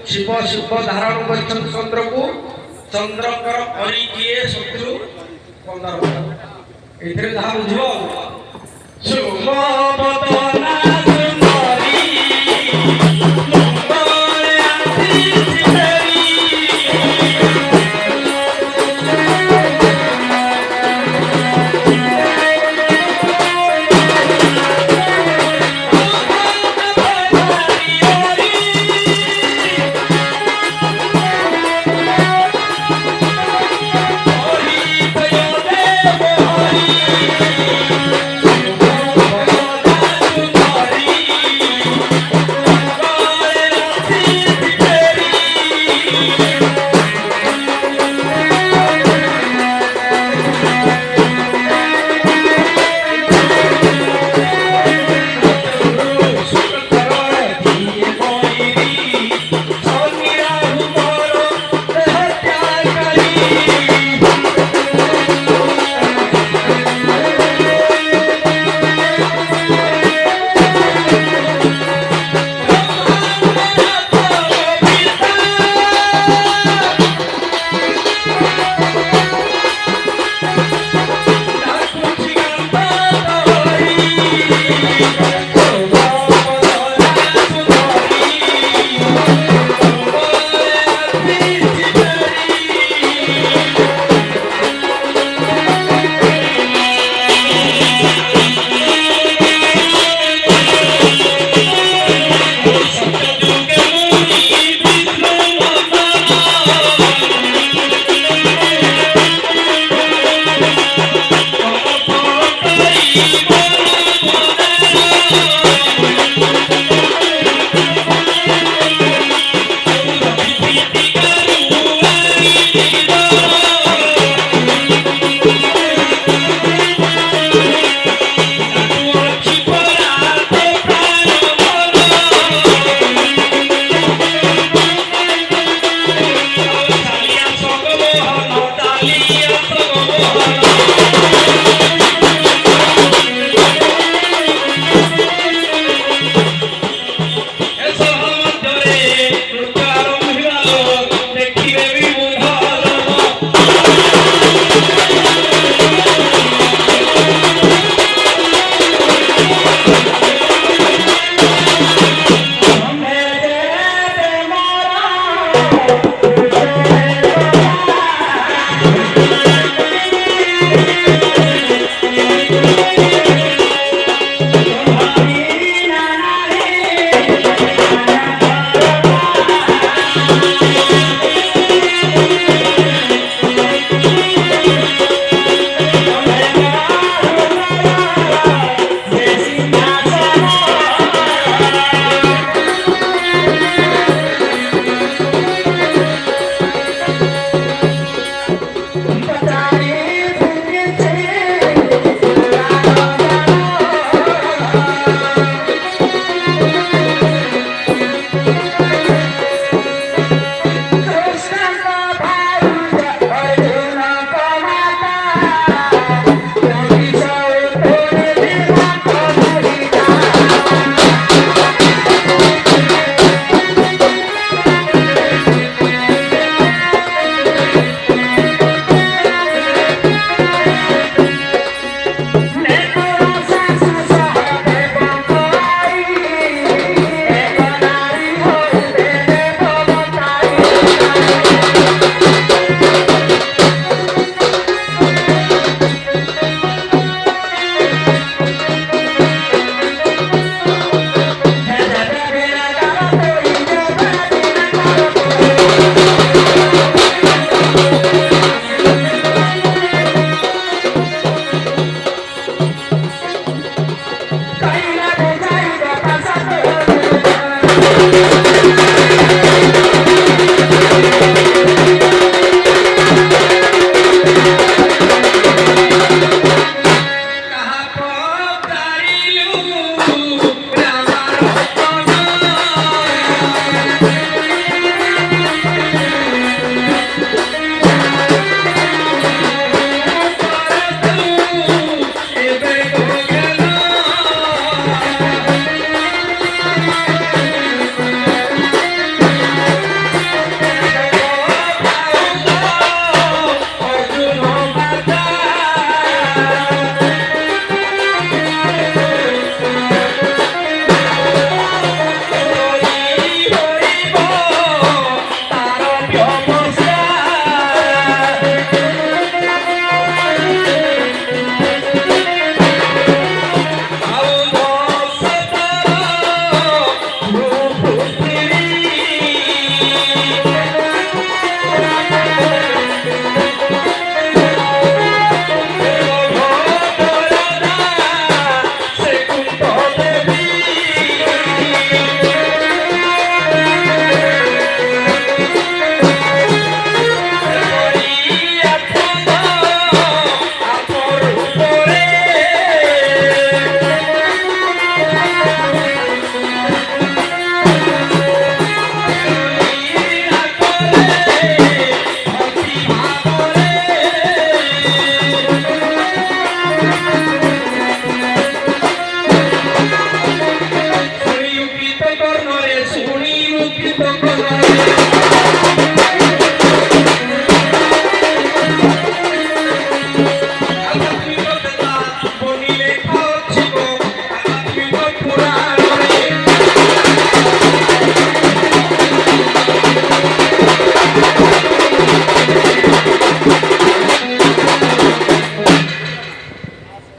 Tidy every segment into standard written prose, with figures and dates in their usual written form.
शिव शिव धारण कर चंद्र को चंद्रकर हरि किए शत्रु बुझ शुभ बदना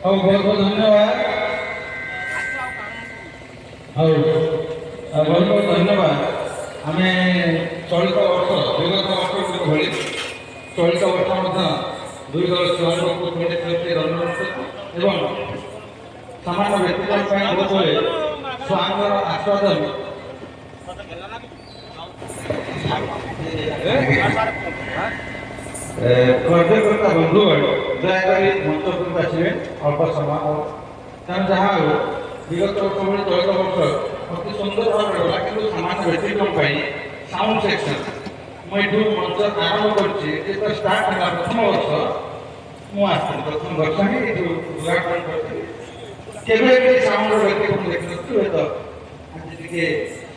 ହଉ ବହୁତ ବହୁତ ଧନ୍ୟବାଦ। ହଉ ବହୁତ ବହୁତ ଧନ୍ୟବାଦ। ଆମେ ଚଳିତ ବର୍ଷ ବିଗତ ବର୍ଷଗୁଡ଼ିକ ଭଳି ଚଳିତ ବର୍ଷ ମଧ୍ୟ ଦୁଇ ଦଳ ଛୁଆଙ୍କୁ ଖେଳିଛନ୍ତି ରଣନୀତି ଏବଂ ସାମାନ୍ୟ ବ୍ୟକ୍ତିଗତ ପାଇଁ ବହୁତ ହୁଏ ଛୁଆଙ୍କର ଆସ୍ୱାଦନ କାର୍ଯ୍ୟକର୍ତ୍ତା ବନ୍ଧୁଗଣ ଦୟାକରି ମଞ୍ଚକୁ ଆସିବେ ଅଳ୍ପ ସମୟ। ତେଣୁ ଯାହା ହେଉ ବିଗତ ବର୍ଷ ଭଳି ଚଳିତ ବର୍ଷ ଅତି ସୁନ୍ଦର ଭାବରେ ଗଲା, କିନ୍ତୁ ସାମାନ୍ୟ ବ୍ୟକ୍ତିଗତ ପାଇଁ ସାଉଣ୍ଡ ସେକ୍ସନ ମୁଁ ଏଠୁ ମଞ୍ଚ ଆରମ୍ଭ କରୁଛି। ଯେତେବେଳେ ଷ୍ଟାର୍ଟ ହେଲା ପ୍ରଥମ ବର୍ଷ ମୁଁ ଆସିଥିଲି, ପ୍ରଥମ ବର୍ଷ ହିଁ ଏଠୁ ଉଦ୍ଘାଟନ କରିଥିଲି। କେବେ ବି ସାଉଣ୍ଡର ବ୍ୟକ୍ତିଗତ ଦେଖିନଥିଲି, ହୁଏତ ଆଜି ଟିକେ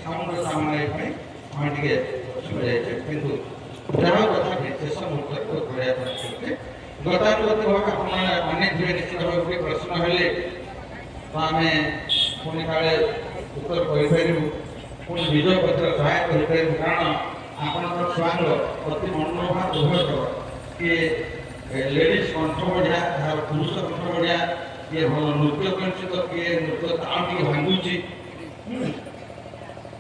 ସାଉଣ୍ଡର ସାମାନ ପାଇଁ ଆମେ ଟିକେ ଶୁଣାଯାଇଛେ, କିନ୍ତୁ ଯାହା କଥା ଶେଷ ମୁହୂର୍ତ୍ତରେ ବହୁତ ବଢ଼ିଆ କରିଛନ୍ତି। ଗତାନୁଗତିକ ଭାବେ ଆପଣମାନେ ଅନେକ ନିଶ୍ଚିତ ଭାବରେ ପ୍ରଶ୍ନ ହେଲେ ତ ଆମେ ପୁଣି କାଳେ ଉତ୍ତର କହିପାରିବୁ, ପୁଣି ବିଜୟ ପତ୍ର ସହାୟକ ହୋଇପାରିବୁ। କାରଣ ଆପଣଙ୍କର ଛୁଆଙ୍କ ଅତି ମନୋଭାବ ଉଭୟ କିଏ ଲେଡ଼ିଜ୍ କଣ୍ଠ ବଢ଼ିଆ, ଯାହାର ପୁରୁଷ କଣ୍ଠ ବଢ଼ିଆ, କିଏ ଭଲ ନୃତ୍ୟ କରୁଛି ତ କିଏ ନୃତ୍ୟ ତାଳ ଟିକେ ଭାଙ୍ଗୁଛି,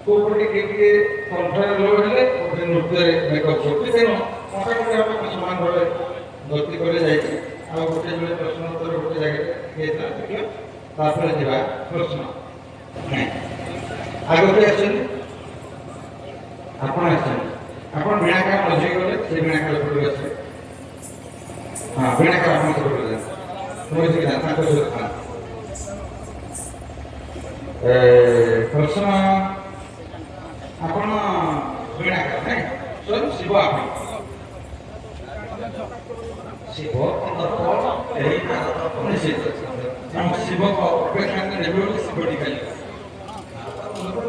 କୋଉପଟେ କିଏ କଣ୍ଠରେ ଲୋ ହେଲେ ଗୋଟେ ନୃତ୍ୟରେ ମେକଅପ୍ କରୁଛି। ତେଣୁ ମୋଟାମୋଟି ଆମେ ସମାନ ଭାବେ ଗତି କରି ଯାଇଛି। ଆଉ ଗୋଟେ ବେଳେ ପ୍ରଶ୍ନ ଉତ୍ତର ଗୋଟେ ଜାଗାରେ ହେଇଥିଲା, ଦେଖିବା ତାପରେ ଯିବା ପ୍ରଶ୍ନ। ଆଗକୁ ଆସଛନ୍ତି, ଆପଣ ଆସିଛନ୍ତି, ଆପଣ ବିଣାକାର ମଝି ଗଲେ ସେ ବିଣାକାର ଉପରକୁ ଆସିବେ। ହଁ ବିଣାକାର ଆପଣ ସେପଟେ ତାଙ୍କ ସହିତ ପ୍ରଶ୍ନ ଆପଣ ବିଣାକାର ନାଇଁ ସ୍ୱୟଂ ଶିବ ଆପଣ ଶିବ ନିଶ୍ଚିତ ଶିବଙ୍କ ଅପେକ୍ଷା ନେବେ ବୋଲି ଶିବଟି ଖାଲି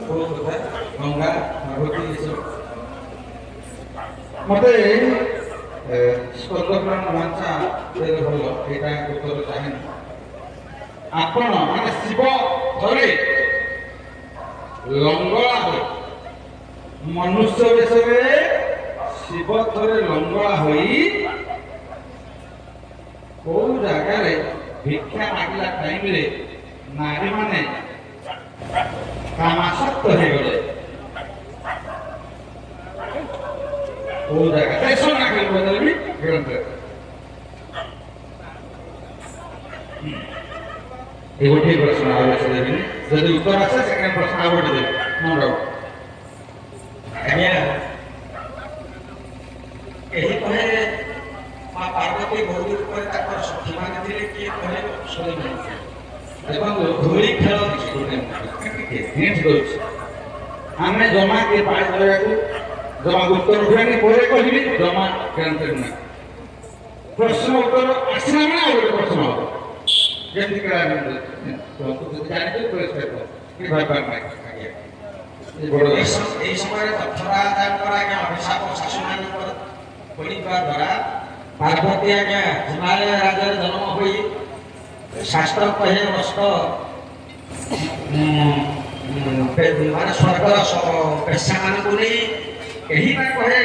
ବହୁତ କଥା ଗଙ୍ଗା ଭଗବତୀ ଏସବୁ ମତେ ସ୍କନ୍ଦପୁରାଣ ଭାଷା ଭଲ ଏଇଟା ଉତ୍ତର ଚାହେଁ। ଆପଣ ମାନେ ଶିବ ଥରେ ଲଙ୍ଗଳା ହୋଇ ମନୁଷ୍ୟ ବେଶରେ ଶିବ ଥରେ ଲଙ୍ଗଳା ହୋଇ କୋଉ ଜାଗାରେ ଭିକ୍ଷା ମାଗିଲା ଟାଇମରେ ନାରୀମାନେ କାମାସକ୍ତ ହେଇଗଲେ। କୋଉ ଜାଗା ଏ ଗୋଟିଏ ପ୍ରଶ୍ନ ଆଉ ଦେବିନି, ଯଦି ଉତ୍ତର ଆସେ ସେକେଣ୍ଡ ପ୍ରଶ୍ନ ଆଉ ଗୋଟେ ଦେବି। ଆଜ୍ଞା ଏହି କହେ ମା ପାର୍ବତୀ ବହୁତ ଉପରେ ତାଙ୍କର ସଖୀମାନେ ଥିଲେ, କିଏ କହେ ଶୁଣିନାହିଁ। ଦେଖନ୍ତୁ ଧୂଳି ଖେଳ ଦଉଛି ଆମେ ଜମା କିଏ ପାଣି ଧରିବାକୁ ଜମା ଉତ୍ତର ଉଠିବାନି, ପରେ କହିବି ଜମା ଜାଣିପାରିବୁ ନା। ପ୍ରଶ୍ନ ଉତ୍ତର ଆସିଲା ମାନେ ଆଉ ଗୋଟେ ପ୍ରଶ୍ନ ହବ, ଯେମିତି ଜାଣିଛୁ ପରିଷ୍କାର ଏହି ସମୟରେ ଦକ୍ଷରାଜାଙ୍କର ଆଜ୍ଞା ଅଭିଶାପ ଶାଶୁମାନଙ୍କର ପଡ଼ିବା ଦ୍ୱାରା ପାର୍ବତୀ ଆଜ୍ଞା ହିମାଳୟ ରାଜ୍ୟରେ ଜନ୍ମ ହୋଇ ଶାସ୍ତ୍ର କହେ ଅଷ୍ଟ ମାନେ ସ୍ୱର୍ଗର ପେଶାମାନଙ୍କୁ ନେଇ ଏହିଟା କହେ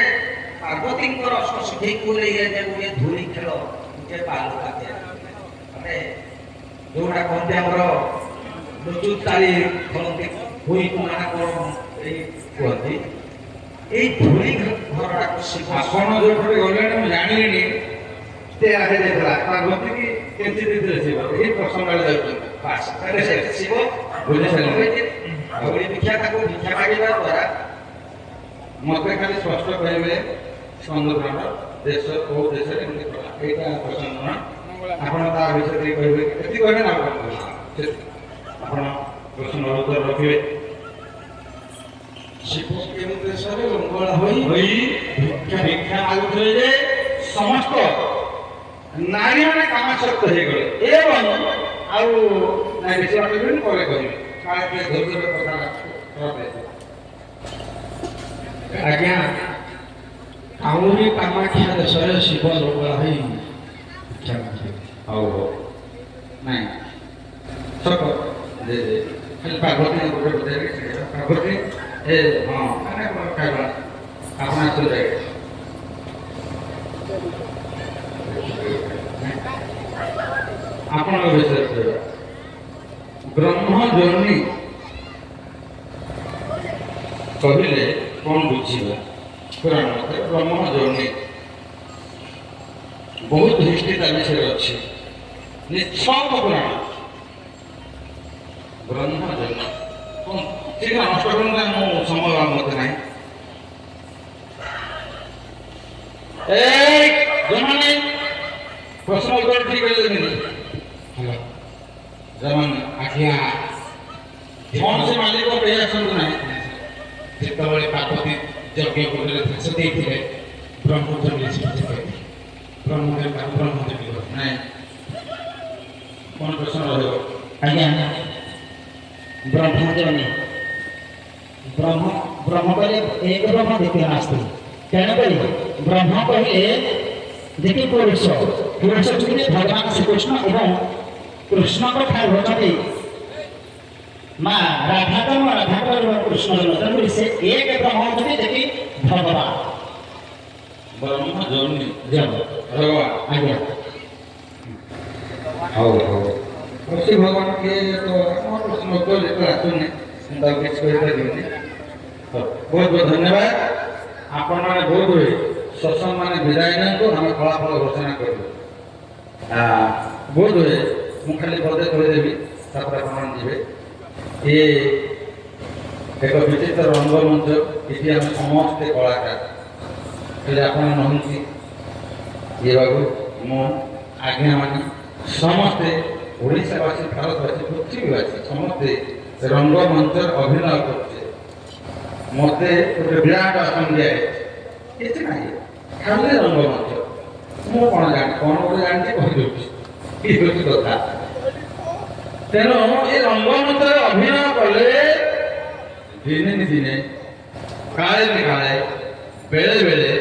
ପାର୍ବତୀଙ୍କର ଅଷ୍ଟସଖୀଙ୍କୁ ନେଇ ଗୋଟିଏ ଧୂଳି ଖେଳ ଗୋଟିଏ ବାଲୁକା ମାନେ ଯୋଉଟା କହନ୍ତି ଆମର ଲୁଚୁ ତାଳି ଖେଳନ୍ତି ଭୂଇକୁ ମାନେ କଣ ଏଇ କୁହନ୍ତି। ଏଇ ଧୂଳି ଘରଟାକୁ ଆପଣ ଯୋଉପଟେ ଗଲେଣି ମୁଁ ଜାଣିଲିଣି ସେ ଆସିଯାଇଥିଲା ପାର୍ବତୀ କି କେମିତି ଦେଇଥିଲେ ଶିବ ଏଇ ପ୍ରସଙ୍ଗ ଯାଉଛନ୍ତି ଶିବ ଧୂଳି ଭିକ୍ଷା ତାକୁ ଭିକ୍ଷା ମାଗିବା ଦ୍ୱାରା ମତେ ଖାଲି ସ୍ପଷ୍ଟ କହିବେ ସ୍କନ୍ଦପୁରାଣ ଦେଶ କୋଉ ଦେଶରେ ଏମିତି କଲା ଏଇଟା ପ୍ରସଙ୍ଗ ନୁହଁ। ଆପଣ ତା ବିଷୟରେ କହିବେ ଏତିକି କହିବେ ନା ଆପଣ ପ୍ରଶ୍ନ ଉତ୍ତର ରଖିବେ। ଶିବ କେଉଁ ଦେଶରେ ଲଙ୍ଗଳା ହୋଇ ଭିକ୍ଷା ମାଗୁଥିଲେ ଯେ ସମସ୍ତ ନାରୀମାନେ କାମାସକ୍ତ ହେଇଗଲେ ଏବଂ ଆଉ ନାଇଁ ବେଶୀ ବାଟ ଯିବେନି, ପରେ କହିବେ କାଳେ କିଏ ଧୈର୍ଯ୍ୟ କଥା ଆଜ୍ଞା କାଉଁରୀ କାମାକ୍ଷା ଦେଶରେ ଶିବ ଲଙ୍ଗଳା ହୋଇ ଭିକ୍ଷା ମାଗିଲେ। ହଉ ହଉ ନାଇଁ ସତ ଖାଲି ପାର୍ବତୀ ଗୋଟେ ବୁଝେଇବେ ପାର୍ବତୀ ଏ ହଁ ମାନେ ଖାଇବା ଆପଣ ଆସିଲେ ଆପଣଙ୍କ ବିଷୟରେ କହିବା ବ୍ରହ୍ମଜନନୀ କହିଲେ କ'ଣ ବୁଝିବା ପୁରାଣ ମତରେ ବ୍ରହ୍ମଜନନୀ ବହୁତ ହିଷ୍ଟ୍ରି ତା ବିଷୟରେ ଅଛି ନିଃସର୍ଗ ପୁରାଣ ବ୍ରହ୍ମଜନନୀ ঠিক নষ্ট করুন না সময় আমার মধ্যে নাই এই জমানে প্রশ্ন উত্তর ঠিক হয়ে যাবে হ্যালো জমানে আজ্ঞା କୌଣସି ମାଲିକ କେହି ଆସନ୍ତୁ ନାହିଁ ଯେତେବେଳେ ପାର୍ବତୀ ଯଜ୍ଞ କରୁଥିଲେ ଧ୍ୟାସ ଦେଇଥିଲେ ବ୍ରହ୍ମଦେବ ବ୍ରହ୍ମଦେବ ତାକୁ ବ୍ରହ୍ମଦେବୀ ନାହିଁ କ'ଣ ପ୍ରଶ୍ନ ରହିବ ଆଜ୍ଞା ବ୍ରହ୍ମଜନନୀ ବ୍ରହ୍ମ ବ୍ରହ୍ମ କହିଲେ ଏକ ବ୍ରହ୍ମ ଦ୍ୱିତୀୟ ନାସ୍ତି ତେଣୁକରି ବ୍ରହ୍ମ କହିଲେ ଦେଖି ପୁରୁଷ ପୁରୁଷ କହିଲେ ଭଗବାନ ଶ୍ରୀକୃଷ୍ଣ ଏବଂ କୃଷ୍ଣଙ୍କ ଠାରୁ ଅଛନ୍ତି ମା ରାଧାତମ ରାଧାଙ୍କର କୃଷ୍ଣ ଜନ୍ମ ତେଣୁକରି ସେ ଏକ ବ୍ରହ୍ମ ଅଛନ୍ତି ଦେଖି ଭଗବାନ ବ୍ରହ୍ମଜନନୀ ଭଗବାନ ଆଜ୍ଞା ହଉ ହଉ ଶ୍ରୀ ଭଗବାନ କିଏ ତ ଆମ ପ୍ରଶ୍ନ ଉତ୍ତର ଯେତେବେଳେ ଆସୁନି ମୁଁ ତାକୁ କିଛି କହିପାରିବିନି ବହୁତ ବହୁତ ଧନ୍ୟବାଦ ଆପଣମାନେ ବହୁତ ହୁଏ ସତ୍ସଙ୍ଗ ମାନେ ବିଦାୟ ନିଅନ୍ତୁ ଆମେ ଫଳାଫଳ ଘୋଷଣା କରିବୁ ବହୁତ ହୁଏ ମୁଁ ଖାଲି ପଦେ କହିଦେବି ତାପରେ ଆପଣମାନେ ଯିବେ ଇଏ ଏକ ବିଚିତ୍ର ରଙ୍ଗମଞ୍ଚ ଏଠି ଆମେ ସମସ୍ତେ କଳାକାର ହେଲେ ଆପଣ ନୁହନ୍ତି ଇଏ ବାବୁ ମୁଁ ଆଜ୍ଞାମାନେ ସମସ୍ତେ ଓଡ଼ିଶାବାସୀ ଭାରତବାସୀ ପୃଥିବୀବାସୀ ସମସ୍ତେ ରଙ୍ଗମଞ୍ଚର ଅଭିନୟ କରୁଛେ ମୋତେ ଗୋଟେ ବିରାଟ ଆସନ ଦିଆଯାଇଛି କିଛି ନାହିଁ ଖାଲି ରଙ୍ଗମଞ୍ଚ ମୁଁ କ'ଣ ଜାଣି କ'ଣ ଗୋଟେ ଜାଣିଛି କହିଦେଉଛି ଏ ହେଉଛି କଥା ତେଣୁ ଏ ରଙ୍ଗମଞ୍ଚରେ ଅଭିନୟ କଲେ ଦିନେ ଦିନେ କାଳେ କାଳେ ବେଳେ ବେଳେ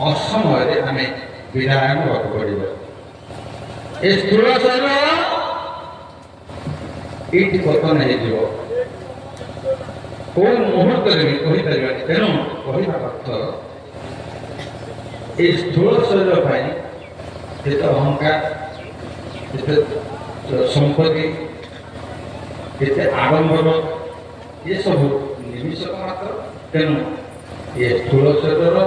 ଅସମୟରେ ଆମେ ବିଦାୟ ନେବାକୁ ପଡ଼ିବ ଏ ସ୍ଥୂଳ ଶରୀର ଏଇଠି ପତନ ହେଇଯିବ କୋଉ ମୁହୂର୍ତ୍ତରେ ବି କହିପାରିବାନି ତେଣୁ କହିବା ଅର୍ଥ এই স্থূଳ ଶରୀର ପାଇଁ କେତେ ଅହଙ୍କାର କେତେ ସମ୍ପତ୍ତି କେତେ ଆଡ଼ମ୍ବର ଏସବୁ ନିମିଷକ ମାତ୍ର ତେଣୁ ଏ ସ୍ଥୂଳ ଶରୀରର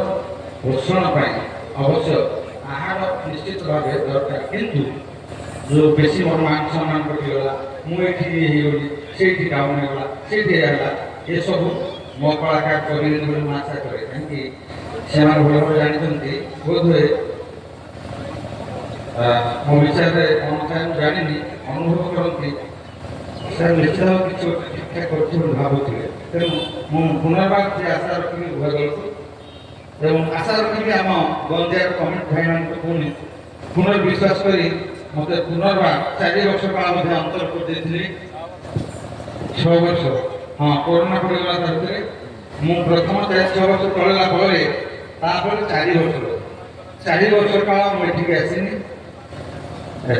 ପୋଷଣ ପାଇଁ ଅବଶ୍ୟ ଆହାର ନିଶ୍ଚିତ ଭାବେ ଦରକାର କିନ୍ତୁ ଯେଉଁ ବେଶୀ ମୋର ମାନ ସମ୍ମାନ କଟିଗଲା ମୁଁ ଏଠି ହେଇଗଲି ସେଇଠି ଡାଉନ୍ ହେଇଗଲା ସେଇଠି ହେଲା ଏସବୁ ମୋ କଳାକାର କରିବେନି ବୋଲି ମୁଁ ଆଶା କରେ କାହିଁକି ସେମାନେ ଭଲ ଭାବରେ ଜାଣିଛନ୍ତି ବୋଧହୁଏ ମୋ ବିଷୟରେ କ'ଣ ଥାଏ ମୁଁ ଜାଣିନି ଅନୁଭବ କରନ୍ତି ସେ ନିଶ୍ଚିତ କିଛି ଗୋଟେ ଠିକ୍ଠାକ୍ କରୁଛି ବୋଲି ଭାବୁଥିଲେ ତେଣୁ ମୁଁ ପୁନର୍ବାର ସେ ଆଶା ରଖିବି ଉଭୟ ଦଳକୁ ଏବଂ ଆଶା ରଖିବି ଆମ ଗଞ୍ଜାମ କମିଟି ଭାଇମାନଙ୍କୁ ପୁଣି ପୁନର୍ବିଶ୍ୱାସ କରି ମୋତେ ପୁନର୍ବାର 4 ବର୍ଷ କାଳ ମଧ୍ୟ ଅନ୍ତର୍ଭୁକ୍ତ ଦେଇଥିଲି 6 ବର୍ଷ ହଁ କରୋନା ପଡ଼ିଗଲା ତା ଭିତରେ ମୁଁ ପ୍ରଥମ 6 ବର୍ଷ ପଳେଇଲା ପରେ ତାପରେ 4 ବର୍ଷ କାଳ ମୁଁ ଏଠିକି ଆସିନି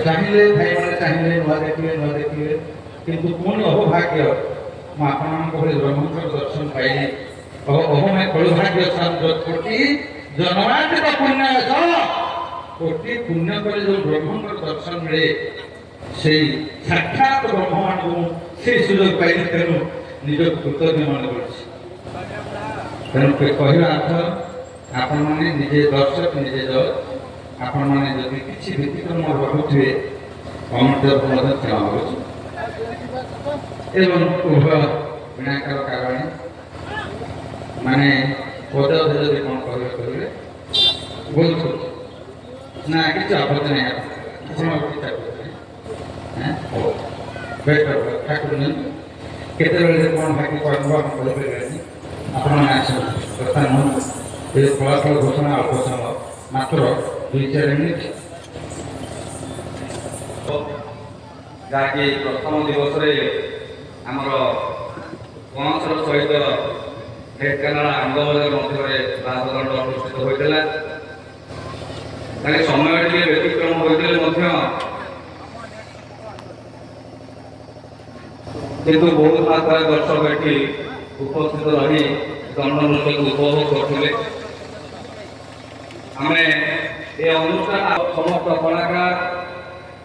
ଚାହିଁଲେ ଭାଇମାନେ ଚାହିଁଲେ ନୂଆ ଦେଖିବେ କିନ୍ତୁ ପୁଣି ଅହଭାଗ୍ୟ ମୁଁ ଆପଣମାନଙ୍କ ଭଳି ବ୍ରହ୍ମଙ୍କର ଦର୍ଶନ ପାଇଲି ଅହମେ କଳୁଭାଗ୍ୟ କୋଟି ଜନ୍ମାନ୍ତିକ ପୁଣ୍ୟ କୋଟି ପୁଣ୍ୟ କରି ଯେଉଁ ବ୍ରହ୍ମଙ୍କର ଦର୍ଶନ ମିଳେ ସେଇ ସାକ୍ଷାତ ବ୍ରହ୍ମମାନଙ୍କୁ ସେଇ ସୁଯୋଗ ପାଇଲି ତେଣୁ ନିଜକୁ କୃତଜ୍ଞ ମନେ କରୁଛି ତେଣୁ କହିବା ଅର୍ଥ ଆପଣମାନେ ନିଜେ ଦର୍ଶକ ନିଜେ ଜଜ ଆପଣମାନେ ଯଦି କିଛି ବ୍ୟତିକ୍ରମ ରହୁଥିବେ କମିଟିକୁ ମଧ୍ୟ କ୍ଷମା କରୁଛି ଏବଂ ଉଭୟ ବିନାୟକର କାରଣୀ ମାନେ ପଦ ଯଦି କ'ଣ କହିବେ ବହୁତ ନା କିଛି ଆପତ୍ତି ନାହିଁ କିଛି ଠାକୁର ନିଅନ୍ତୁ କେତେବେଳେ କ'ଣ ଭାଗ୍ୟ କହିବ ଆପଣ କହିପାରିବେନି ଆପଣମାନେ ଆସନ୍ତୁ କଥା ନୁହଁ ଏ ଫଳାଫଳ ଘୋଷଣା ଅଳ୍ପ ସମୟ ମାତ୍ର 2-4 ମିନିଟ୍ ଯାହାକି ପ୍ରଥମ ଦିବସରେ ଆମର କୌଣସର ସହିତ ଢେଙ୍କାନାଳ ଆନ୍ଦୋଳନ ମଧ୍ୟରେ ବାସଦଣ୍ଡ ଅନୁଷ୍ଠିତ ହୋଇଥିଲା ତାହେଲେ ସମୟ ଟିକେ ବ୍ୟତିକ୍ରମ ହୋଇଥିଲେ ମଧ୍ୟ କିନ୍ତୁ ବହୁତ ମାତ୍ରାରେ ଦର୍ଶକ ଏଠି ଉପସ୍ଥିତ ରହି ଦଣ୍ଡ ନୃତ୍ୟକୁ ଉପଭୋଗ କରୁଥିଲେ ଆମେ ଏ ଅନୁଷ୍ଠାନ ସମସ୍ତ କଳାକାର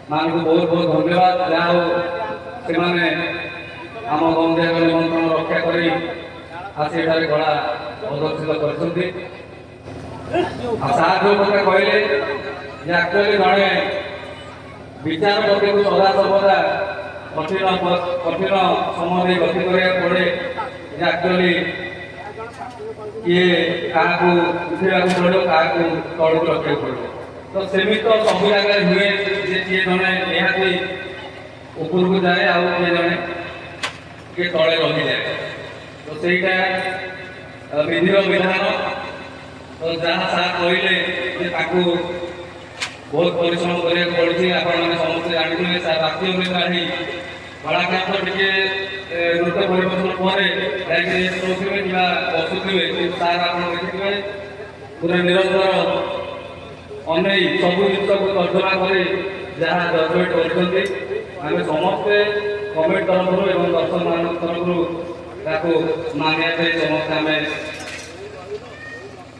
ମାନଙ୍କୁ ବହୁତ ବହୁତ ଧନ୍ୟବାଦ। ଯାହା ହଉ ସେମାନେ ଆମ ଗଞ୍ଜାମ ନିମନ୍ତ୍ରଣ ରକ୍ଷା କରି ଆସି ଏଠାରେ ଗଳା ପ୍ରଦର୍ଶିତ କରିଛନ୍ତି। ଆଉ ସାର୍ ଯୋଉ କଥା କହିଲେ ଯେ ଆକ୍ଚୁଆଲି ଜଣେ ବିଚାରପତିକୁ ସଦାସର୍ବଦା କଠିନ ସମୟ ଦେଇ ଗତି କରିବାକୁ ପଡ଼େ ଯେ ଆକ୍ଚୁଆଲି କିଏ କାହାକୁ ଉଠେଇବାକୁ ପଡ଼ିବ, କାହାକୁ ତଳକୁ ରଖିବାକୁ ପଡ଼ିବ। ତ ସେମିତି ତ ସବୁ ଜାଗାରେ ହୁଏ ଯେ କିଏ ଜଣେ ନିହାତି ଉପରକୁ ଯାଏ ଆଉ କିଏ ଜଣେ କିଏ ତଳେ ରହିଯାଏ। ତ ସେଇଟା ବିଧିର ବିଧାନ। ତ ଯାହା ସାର୍ କହିଲେ ଯେ ତାକୁ ବହୁତ ପରିଶ୍ରମ କରିବାକୁ ପଡ଼ିଛି। ଆପଣମାନେ ସମସ୍ତେ ଜାଣିଥିବେ ସାର୍ ରାତି ଅନୁଯାୟୀ କଳାକାର ଟିକେ ନୃତ୍ୟ ପରିବେଷଣ ପରେ ଯାଇକି ରେଷ୍ଟ ନେଉଥିବେ କିମ୍ବା ବସୁଥିବେ, କିନ୍ତୁ ସାର୍ ଆପଣ ଦେଖିଥିବେ ପୁରା ନିରନ୍ତର ଅନେଇ ସବୁ ଜିନିଷକୁ ତର୍ଜମା କରି ଯାହା ଜଜମେଣ୍ଟ କରିଛନ୍ତି। ଆମେ ସମସ୍ତେ କମିଟି ତରଫରୁ ଏବଂ ଦର୍ଶକମାନଙ୍କ ତରଫରୁ ତାକୁ ମାନିବା ପାଇଁ ସମସ୍ତେ ଆମେ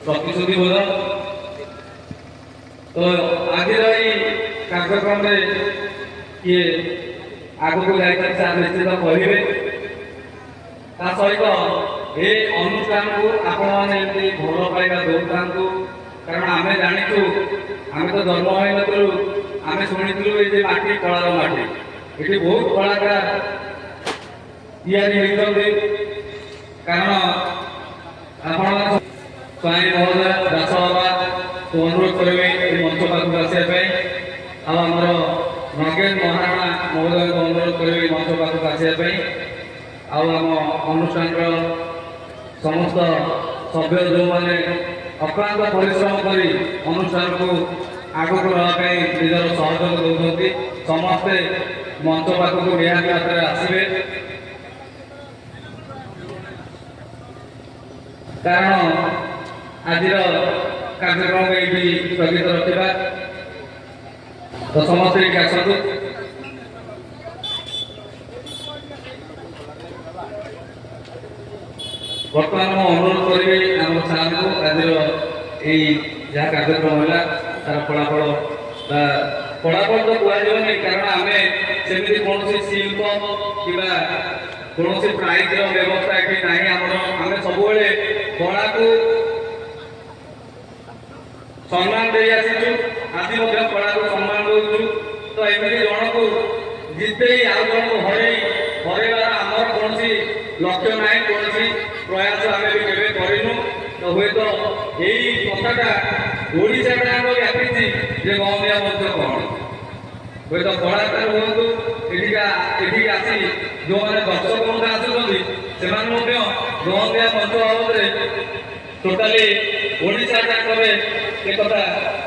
ପ୍ରତିଶ୍ରୁତିବଦ୍ଧ। ତ ଆଜିର ଏଇ କାର୍ଯ୍ୟକ୍ରମରେ କିଏ ଆଗକୁ ଯାଇଛନ୍ତି ସାର୍ ନିଶ୍ଚିତ କହିବେ। ତା ସହିତ ଏ ଅନୁଷ୍ଠାନକୁ ଆପଣମାନେ ଏମିତି ଭଲ ପାଇବା ଦେଉଥାନ୍ତୁ, କାରଣ ଆମେ ଜାଣିଛୁ, ଆମେ ତ ଜନ୍ମ ହୋଇନଥିଲୁ, ଆମେ ଶୁଣିଥିଲୁ ଏଇ ଯେ ମାଟି କଳାର ମାଟି, ଏଠି ବହୁତ କଳାକାର ତିଆରି ହୋଇଛନ୍ତି। କାରଣ ଆପଣମାନେ ସ୍ୱାଇଁ ମହୋଦୟ ଦାସ ବାବା ଅନୁରୋଧ କରିବେ ଏ ମଞ୍ଚ ପାଖକୁ ଆସିବା ପାଇଁ, ଆଉ ଆମର ନଗେନ ମହାରଣା ମହୋଦୟଙ୍କୁ ଅନୁରୋଧ କରିବେ ଏ ମଞ୍ଚ ପାଖକୁ ଆସିବା ପାଇଁ, ଆଉ ଆମ ଅନୁଷ୍ଠାନର ସମସ୍ତ ସଭ୍ୟ ଯେଉଁମାନେ ଅକ୍ଳାନ୍ତ ପରିଶ୍ରମ କରି ଅନୁଷ୍ଠାନକୁ ଆଗକୁ ନେବା ପାଇଁ ନିଜର ସହଯୋଗ ଦେଉଛନ୍ତି, ସମସ୍ତେ ମଞ୍ଚ ପାଖକୁ ନିହାତି ମାତ୍ରାରେ ଆସିବେ। କାରଣ ଆଜିର କାର୍ଯ୍ୟକ୍ରମ ଏଇଠି ସ୍ଥଗିତ ରଖିବା। ତ ସମସ୍ତେ ଏଇଠି ଆସନ୍ତୁ। ବର୍ତ୍ତମାନ ମୁଁ ଅନୁରୋଧ କରିବି ଆମ ସାର୍ଙ୍କୁ ଆଜିର ଏଇ ଯାହା କାର୍ଯ୍ୟକ୍ରମ ହେଲା ତାର ଫଳାଫଳ ବା ଫଳାଫଳ ତ କୁହାଯିବନି, କାରଣ ଆମେ ସେମିତି କୌଣସି ଶିଳ୍ପ କିମ୍ବା କୌଣସି ପ୍ରାଇଜ୍ର ବ୍ୟବସ୍ଥା ଏଠି ନାହିଁ ଆମର। ଆମେ ସବୁବେଳେ କଳାକୁ ସମ୍ମାନ ଦେଇ ଆସିଛୁ, ଆଜି ମଧ୍ୟ କଳାକୁ ସମ୍ମାନ ଦେଉଛୁ। ତ ଏମିତି ଜଣକୁ ଜିତେଇ ଆଉ ଜଣକୁ ହରେଇବାର ଆମର କୌଣସି ଲକ୍ଷ୍ୟ ନାହିଁ, କୌଣସି ପ୍ରୟାସ ଆମେ ବି କେବେ କରିନୁ। ତ ହୁଏତ ଏଇ କଥାଟା ଓଡ଼ିଶା ଯାକ ବ୍ୟାପିଛି ଯେ ଗହମିଆ ମଞ୍ଚ କ'ଣ, ହୁଏତ କଳାକାର ହୁଅନ୍ତୁ ଏଠିକି ଆସି ଯେଉଁମାନେ ଦର୍ଶକ ମଧ୍ୟ ଆସୁଛନ୍ତି ସେମାନେ ମଧ୍ୟ ଗହମିଆ ମଞ୍ଚ ବାବଦରେ ଟୋଟାଲି ଓଡ଼ିଶା ଯାକରେ ଏକଥା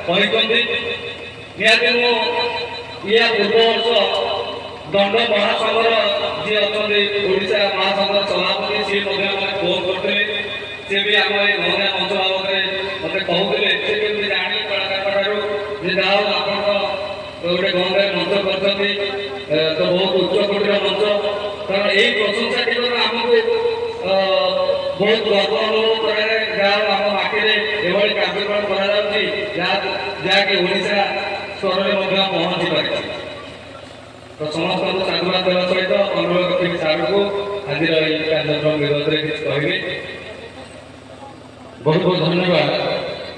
କହିଛନ୍ତି। ନିହାତି ମୁଁ ଏହା ପୂର୍ବ ବର୍ଷ ଦଣ୍ଡ ମହାସଂଘର ଯିଏ ଅଛନ୍ତି ଓଡ଼ିଶା ମହାସଂଘର ସଭାପତି, ସିଏ ମଧ୍ୟ ମୋତେ ଫୋନ୍ କରିଥିଲେ। ସେ ବି ଆମ ଏ ଗହମିଆ ମଞ୍ଚ ବାବଦରେ ମୋତେ କହୁଥିଲେ ସେ କେମିତି ଜାଣି କଳାକାରଙ୍କ ଠାରୁ ଯେ ଯାହା ହଉ ଆପଣ ଗୋଟେ ଗହମିଆ ମଞ୍ଚ କରିଛନ୍ତି, ତ ବହୁତ ଉଚ୍ଚ କୋଟିର ମଞ୍ଚ। କାରଣ ଏଇ ପ୍ରଶଂସାଟିର ଆମକୁ ବହୁତ ଗର୍ବ ଅନୁଭବ କରାଯାଏ। ଯାହା ହଉ ଆମ ମାଟିରେ ଏଭଳି କାର୍ଯ୍ୟକ୍ରମ କରାଯାଉଛି ଯାହାକି ଓଡ଼ିଶା ସ୍ତରରେ ମଧ୍ୟ ପହଞ୍ଚି ପାରିଛି। ତ ସମସ୍ତଙ୍କୁ ସାଧୁବାଦ ଦେବା ସହିତ ଅନୁରୋଧ କରିବି ସାର୍ଙ୍କୁ ଆଜିର ଏଇ କାର୍ଯ୍ୟକ୍ରମ ବିରୋଧରେ କିଛି କହିବେ। ବହୁତ ବହୁତ ଧନ୍ୟବାଦ।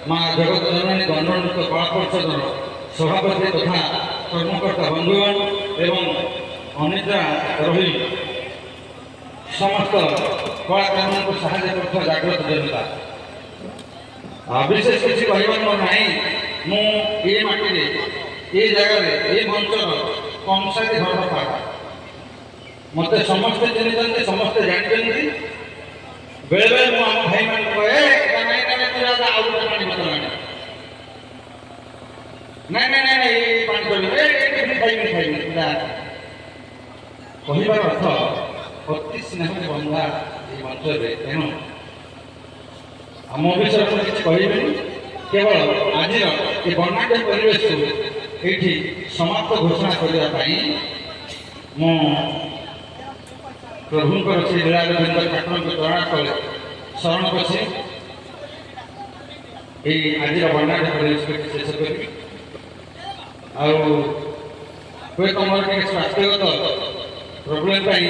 ମା ଜଗତ ଜନନୀ ଦଣ୍ଡନୃତ୍ୟ କଳା ପରିଷଦର ସଭାପତି ତଥା କର୍ମକର୍ତ୍ତା ବନ୍ଧୁଗଣ ଏବଂ ଅନିଦ୍ରା ରହି ସମସ୍ତ କଳାକାରମାନଙ୍କୁ ସାହାଯ୍ୟ କରୁଥିବା ଜାଗ୍ରତ ଜନତା, ବିଶେଷ କିଛି କହିବାର ମୋର ନାହିଁ। ମୁଁ ଏ ମାଟିରେ ଏ ଜାଗାରେ ଏ ମଞ୍ଚର କଂସାରୀ ଘରର ପାଠ, ମୋତେ ସମସ୍ତେ ଚିହ୍ନିଛନ୍ତି, ସମସ୍ତେ ଜାଣିଛନ୍ତି। ବେଳେବେଳେ ମୁଁ ଆମ ଭାଇମାନଙ୍କୁ କହେ ଆଉ ଗୋଟେ ପାଣି ବୋତଲ ଆଣି, ନାଇଁ ଏଇ ପାଣି କରିବେ ଖାଇବି କହିବାର ଅର୍ଥ ଅତି ସ୍ନେହରେ ବନ୍ଧା ଏ ମଞ୍ଚରେ। ତେଣୁ ଆମ ବିଷୟରେ କିଛି କହିବେନି, କେବଳ ଆଜିର ଏ ବର୍ଣ୍ଣାଢ୍ୟ ପରିବେଶକୁ ଏଇଠି ସମାପ୍ତ ଘୋଷଣା କରିବା ପାଇଁ ମୁଁ ପ୍ରଭୁଙ୍କର ଶ୍ରୀ ଲୀଳାଗୋବିନ୍ଦ ଠାକୁରଙ୍କ ଚରଣ ତଳେ ଶରଣ ପଶି ଏଇ ଆଜିର ବର୍ଣ୍ଣାଢ୍ୟ ପରିବେଶକୁ ଶେଷ କରିବି। ଆଉ ହୁଏ ତୁମର ଟିକେ ସ୍ୱାସ୍ଥ୍ୟଗତ ପ୍ରୋବ୍ଲେମ୍ ପାଇଁ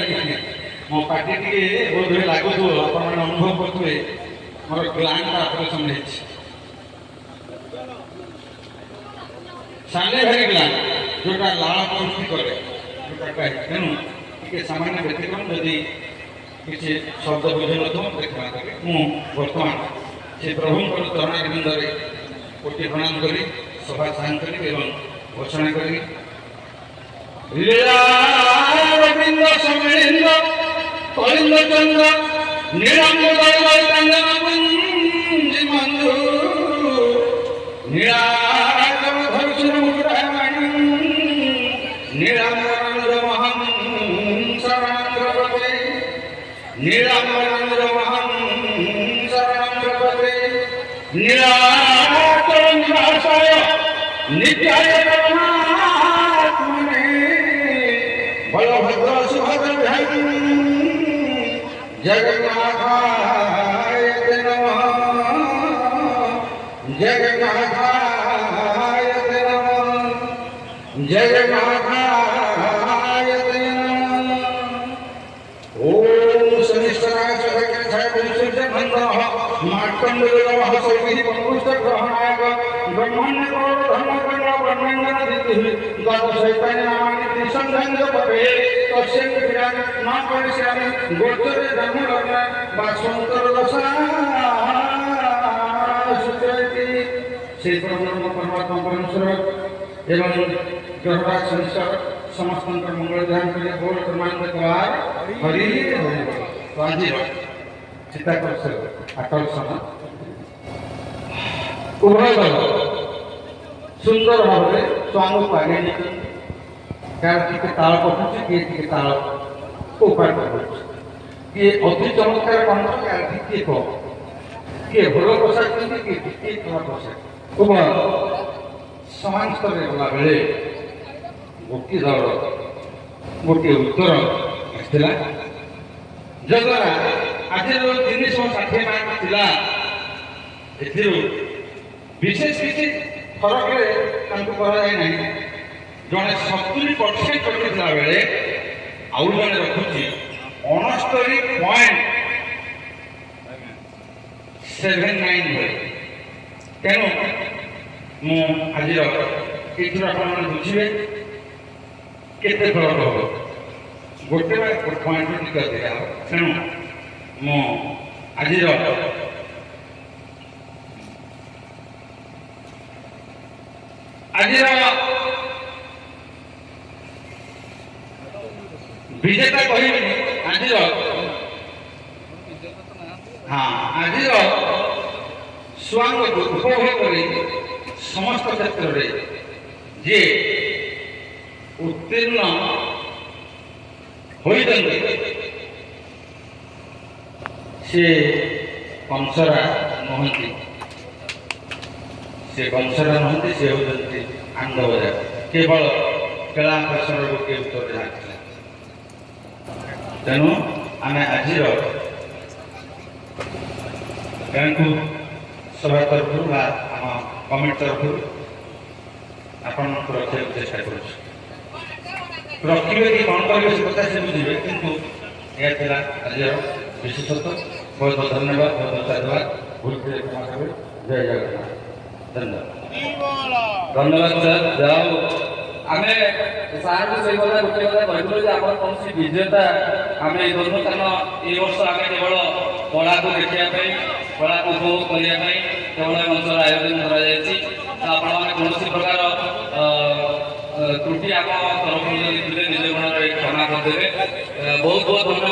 ମୋ ପାଟି ଟିକେ ବୋଧହୁଏ ଲାଗୁଥିବ, ଆପଣମାନେ ଅନୁଭବ କରୁଥିବେ ମୋର ଗ୍ଲାଣ୍ଡ ଅପରେସନ୍ ହେଇଛି। ସାଲିଭାରୀ ଗ୍ଲାଣ୍ଡ ଯେଉଁଟା ଲାଳ ପ୍ରବୃତ୍ତି କରେ ଯେଉଁଟା, ତେଣୁ ଟିକେ ସାମାନ୍ୟ ବ୍ୟତିକ୍ରମ, ଯଦି କିଛି ଶବ୍ଦ ବୁଝୁନଥିବ ମୋତେ କ୍ଷମା କରିବେ। ମୁଁ ବର୍ତ୍ତମାନ ସେ ପ୍ରଭୁଙ୍କର ଚରଣାରବିନ୍ଦରେ କୋଟି ପ୍ରଣାମ କରି ସଭା ସାଙ୍ଗ କରିବି ଏବଂ ଘୋଷଣା କରିବି। ଲୀଳାରବିନ୍ଦ ସମେନ୍ଦ୍ର କଳିନ୍ଦ ଚନ୍ଦ୍ର ନୀଳାମ୍ବରଞ୍ଜି ବନ୍ଧୁ ନୀଳାଚଳ ଧରୁଷୁର ମୁକୁଟାମଣି ନୀଳାମ୍ବରାନୁର ମହଂ ଶରଣାନ୍ଦ୍ରପଦେ ନୀଳାମ୍ବରାନୁର ମହଂ ଶରଣାନ୍ଦ୍ରପଦେ ନୀଳାଚଳ ନିବାସାୟ ନିତ୍ୟାୟ परमात्मने बलभद्र सुभद्र जगन्नाथाय ते नमः जगन्नाथाय ते नमः जगन्नाथाय ते नमः। ओम शनिश्चराय सदग्रहाय विशुद्धमन्तः मार्कण्डेयः सौभिः पंकुष्ठग्रहणाय ब्रह्मण्य कौर धर्मकण्ड ब्रह्मण्डन दितिः द्वादशैतानि नामानि त्रिसन्धं जपते तस्य विराट न परिश्रामि गोचरे धर्मलग्न वासवन्तर दशा सुचयति। श्री ब्रह्म परमात्मा परमेश्वर एवं ग्रहराज संसार समस्त मंगल ध्यान करिए बोल परमानंद कवार हरि हरि। तो आज चित्ताकर्षक आकर्षण उभय दल सुंदर भाव में स्वामी को आगे निकल के ताल पहुंचे किए ताल उपाय किए अति चमत्कार कंठ किए कम किए भल पोशाक किए किए खराब पोशाक उभय समान स्तर गला बेले गोटे दल गोटे उत्तर आसला जद्वारा आज जो 360 मार्क थिला एथिरु विशेष किसी फरक कराए ना जड़े 70% रखिला बेले आउ जड़े रखुची 69.79 तेणु मु आज बुझे केते फरक हम गोटे पॉइंट दिया तेणु मु आज विजेता कह आज हाँ आज स्वांग उपभोग कर समस्त क्षेत्र में जे उत्तीर्ण होइदंते से कंसरा नहंती से कंसरा नहंती से होइदंते आंगबजा केवल कला प्रश्न गोटे उत्तर जाता तेणु आम आज सभा तरफ आम कमिटी तरफ आपण रखा चेष्टा कर रखिए कि कौन करेंगे से कथा से बुझे किंतु यह आज विशेषत्व बहुत बहुत धन्यवाद बहुत बहुत धन्यवाद भूल जय जगन्नाथ धन्यवाद धन्यवाद सर जाओ आम सार को से गोटे कथा कहूँ आम कौन विजेता आम ये दोनों कारण ये वर्ष आम केवल कला को देखापी कला को उपभोग करने केवल मंचर आयोजन कौन प्रकार त्रुटि आम तरफ निजे गुण क्षमा करदे बहुत बहुत धन्यवाद।